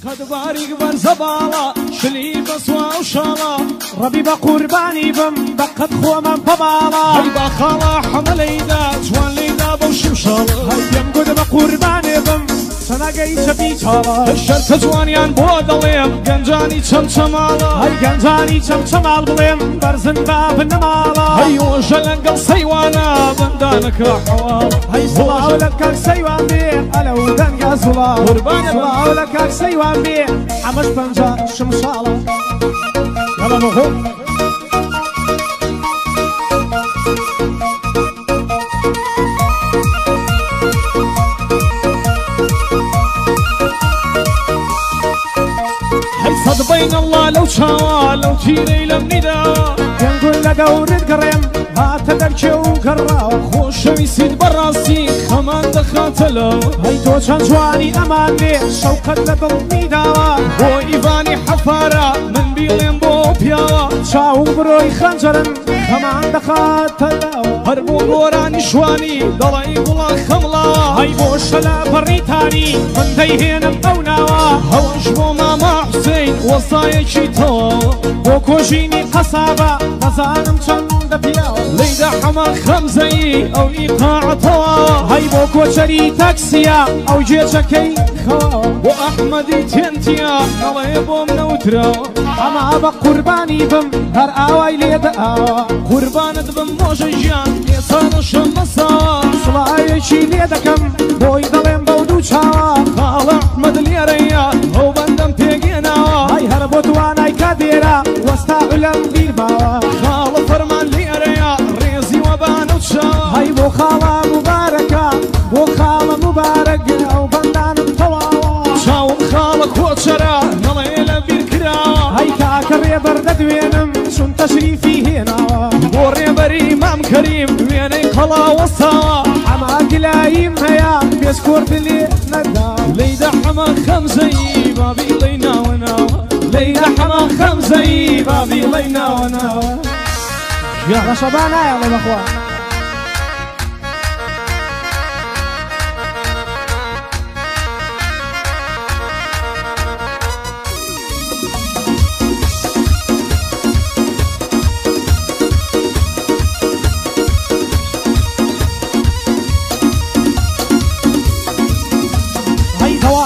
قد بارق برزبالا شلي بسوا وشالا ربي بقرباني بم بقد خو من ببالا هاي بخالا حمليدا جوان ليدا بوشمشالا هاي يم قد بقرباني بم سناقي تبي تالا الشرط جوانيان بودليم قنجاني چمچمالا هاي قنجاني چمچمال بليم برزن باب النمالا هاي وجلنقل سيوانا بندانك حوالا هاي صلاة ولك سيوان بيه ألو دنقا صلاة صلاة ولك سيوان بيه حمش بنجا شمشالا يلا نخو صد بين الله لو شاوا لو تيري لم نداوا ينقول لك ورد قريم هات دركي وقراوا خوش يسيد براسي خمان دخاتلو هاي تو چند جواني امان بي شوقت لدل ميداوا بو ايفاني حفارا من بيلين بو بياوا شاو بروي خنجرن خمان دخاتلو هربو بوراني شواني دلعي بلا خملا هاي بو شلا بريتاني من ديهنم اوناوا هواش بو ماما حسين وصايا تو بو كوجيني قصابة نزانم چند بياوا ليدا حما خمزي او ايقاع طوا هاي بو كوچري تاكسيا او جيچكي خوا بو احمدي تنتيا الله بو منوترا اما بقرباني بم هر اواي ليد اوا قربانت بم موجيان يسان شمسا صلاي شي ليدكم بو يدلم بودو چاوا خال احمد اليريا هو بندم تيجينا هاي هربوت وانا كاديرا واستعلم بيربا خال فرمان اليريا ريزي وبانو تشا هاي بو خاله مباركه بو خاله مبارك او بندان طواوا شاو خالك وشرا نليل بالكرا هاي كاكري برد وينم شن تشريفي هنا بوري بري امام كريم ويني قلا وصا حما قلايم هيا بيسكور دلي ندا ليدا حما خمزي بابي لينا وناوا ليلى حما خمزي بابي لينا وناوا يا شبانا يا الاخوان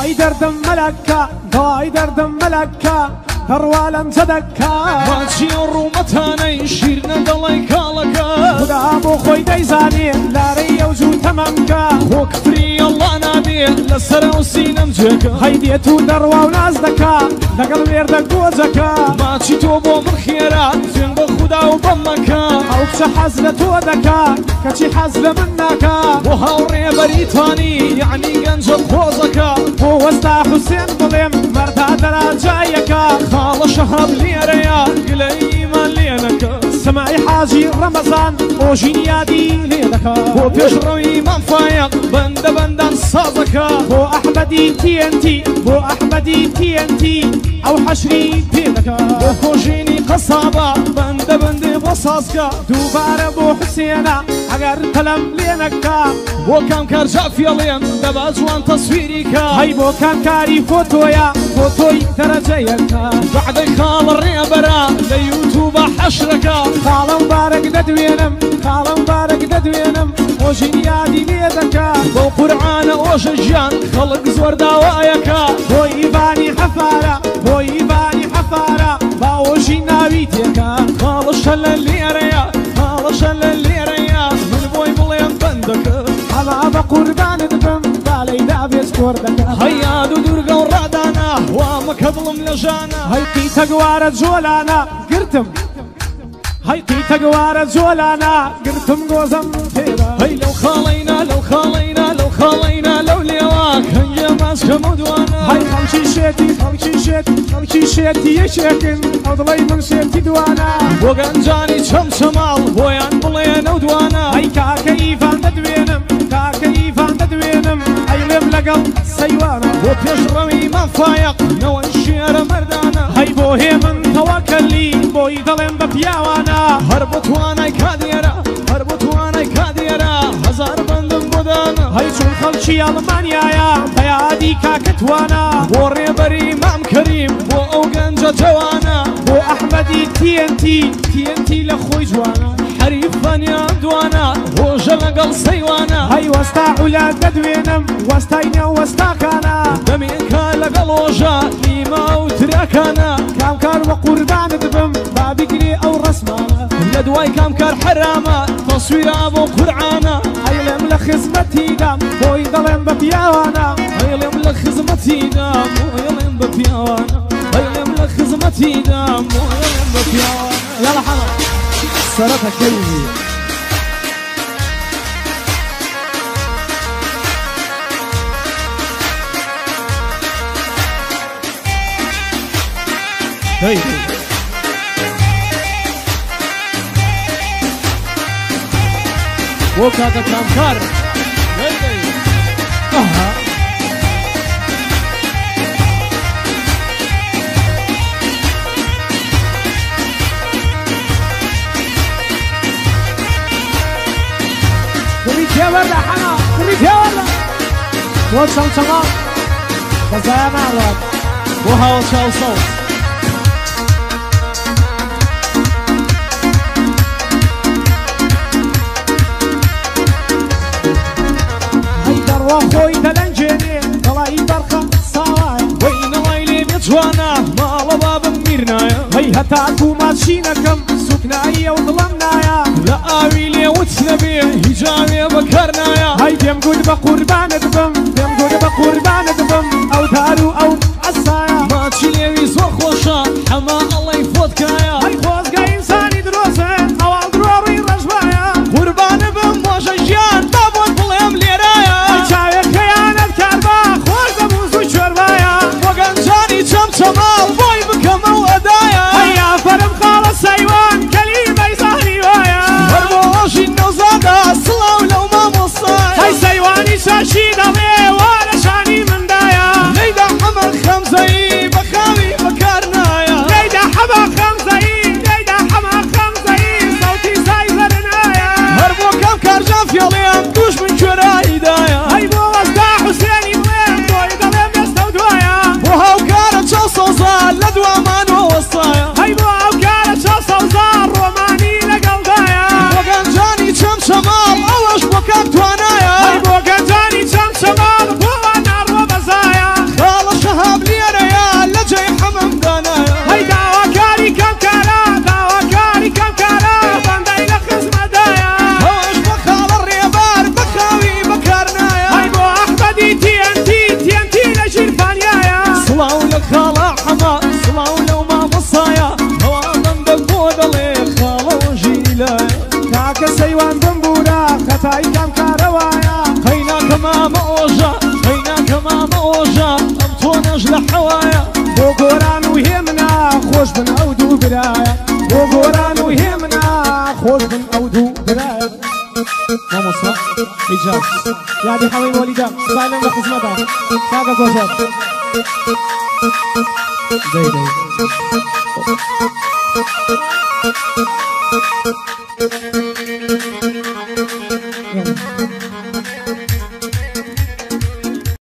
هاي دردم ملكة هاي دردم ملكة هروالم صدكة ماشي الرومتاني شيرنا دلي كالكا خدا ابو خوي ديزاني لاري وجو تمامكا وكفري الله نبي لسر وسينم جاكا هيديتو دروا ونازدكا دقل ويردك وزكا ماشي توبو من خيرات فين بخدا وبمكا او بش حزل تودكا كشي حزل منكا وهاوري بريطاني يعني قنج خوزكا هو وستا حسين ظلم مرتا دراجايكا خال شهر ليريا قلي ما لينكا سمعي حاجي رمضان وجينيادي ليدكا هو بيشروي من فايق بندان صازكا بو احمدي تي ان تي بو احمدي تي ان تي او حشري بيدكا وكوجيني قصابة بند بصاصكا دوباره بو حسينا اگر تلم لينكا وكم كرجع في الين دبا جوان تصويريكا هاي بو كان كاري فوتويا فوتوي درجيكا بعد خال الريبرا ليوتيوب حشركا خال مبارك ددوينم خال مبارك ددوينم وجينيادي ليدكا بو قرعان وشجان خلق زور دوايكا بو ايفاني حفارة بو ايفاني حفارة باو جيناويتيكا خال شل الليريا خال شل الليريا من بوي بلين بندك اما بقربان دبم بالي دابيس كوردكا هيا دودرقا ورادانا وامك هضلم لجانا هاي قيتا قوارة جولانا قرتم هاي قيتا قوارة جولانا قرتم قوزم فيرا هاي لو خالينا لو خالينا لو خالينا لو ليواك هنجا ماسك مدوانا هاي خمشي شيتي خمشي شيتي خمشي شيتي يشيكن اضلي من شيتي دوانا وقنجاني شمال بويان بلين ودوانا هاي كاكيفان تدوينم كاكيفان تدوينم هاي لم لقل سيوانا وبيشرمي ما فايق نو الشير مردانا هاي بوهي من توكلي بوي ظلم ببياوانا هربط وانا كاديرا هربط وانا كاديرا هزار بندم بدانا هەی چون خەڵکی ئەڵمانیایە بەیادی کاکەتوانە بۆ ڕێبەری مام کەریم بۆ ئەو گەنجە جوانە بۆ ئەحمەدی TNT لە خۆی جوانە حەریفەنیان دوانە ڕۆژە لەگەڵ سەیوانە هەی وەستا عولاد دەدوێنم وەستاینە وەستاکانە دەمێنکە لەگەڵ ۆژە نیمە و ترەکانە کامکار وە قوربانت بم بابیگرێ ئەو ڕسمانە لە دوای کامکار حرامە تەسویرە بۆ قورعانە ئەیڵێم لە خزمەتیدام بۆی دەڵێم بە پیاوانە ئەیڵێم لە خزمەتیدام ئەیڵێم بە پیاوانە ئەیڵێم لە خزمەتیدام ئەیڵێم بە پیاوانە یاڵە حەڵە سەرەتە کەوی بۆ کاتە کامکار گوڵی تێوەرە حەنا گوڵی تێوەرە بۆ چەمچەما بەزایە ناڵات بۆ هاوڵ چاو سەوز خۆی دەلەنجێنێ دەڵایی بەرخە ساڵایە وەی نەڵای لێ بێ جوانە ماڵە بابم میرنایە هەی هەتاکو ماشینەکەم سوکنایی ئەو دڵم نایە لە ئاوی لێوت نەبێ هیجاوێ بەکار نایە هەی پێم گوت بە قوربانت بم پێم گوت بە قوربانت بم ئەو دار و ئەو ئەسایە ماچی لێوی زۆر خۆشە هەما ئەڵەی فۆتکایە هەی خۆزگە ئینسانی درۆزە ئەوڵ درۆڕی ڕەژبایە قوربانە بم بۆشە ژیان تا بۆت بڵێم لێرایە چاوێکەیانت کاربا خۆش دەبوو زوو چۆربایە بۆ گەنجانی چەمچەماڵ بۆی بکەمە و ئەدایە هەی ئافەرم خاڵە سەیوان کەلیمەی زانی وایە هەر بۆ ئۆژی نەوزادا سڵاو لەو مامۆستایە هەی سەیوانی شاشی دەڵێ وا لە شانی مندایە لەیدا حەمە خەمزەیی بە خاوی بەکار نایە لەیدا حەمە خەمزەیی لەیدا حەمە خەمزەیی سەوتی سای زەرنایە هەر بۆ کام کارجان فێڵێم دوش من کوێرایدایە هەی بۆ وەستا حوسێنی بڵێم بۆی دەڵێم دەستە و دوایە بۆ هاوکارە چاو سەوزان لە دوامانەوە وەستایە هەی بۆ هاوکارە چاو سەوزان ڕۆمانی لەگەڵدایە بۆ گەنجانی چەمچەماڵ ئەوەش بۆ کام توانایە هەی بۆ گەنجانی چەمچەماڵ بۆ ناڕۆ بەزایە خاڵە شەهاب لێرەیە لە جێی حەمەم دانایە هەی داواکاری کەمکارە داواکاری کەمکارە بەندەی لە خزمەدایە ئەوەش بۆ خاڵە ڕێبار بە خاوی بەکار نایە هەی بۆ ئەحمەدی TNT لە ژیرفانیایە سڵاو لە خاڵە حەما سڵاو لەو مامۆسایە ئەوە بەندە بۆ دەڵێ خاڵە ژیلایە کاکە سەیوان بمبورە خەتایی کەمکارەوایە قەیناکە مامە ئۆژە قەیناکە مامە ئۆژە ئەم تۆنەش لە حەوایە بۆ گۆران و هێمنا خۆش بن ئەو دوو برایە بۆ گۆران و هێمنا خۆش بن ئەو دوو برایە مامۆستا ئیجاز یادی حەوەی وەلیدە سالم لە خزمەتە کاکە گۆژەر دەی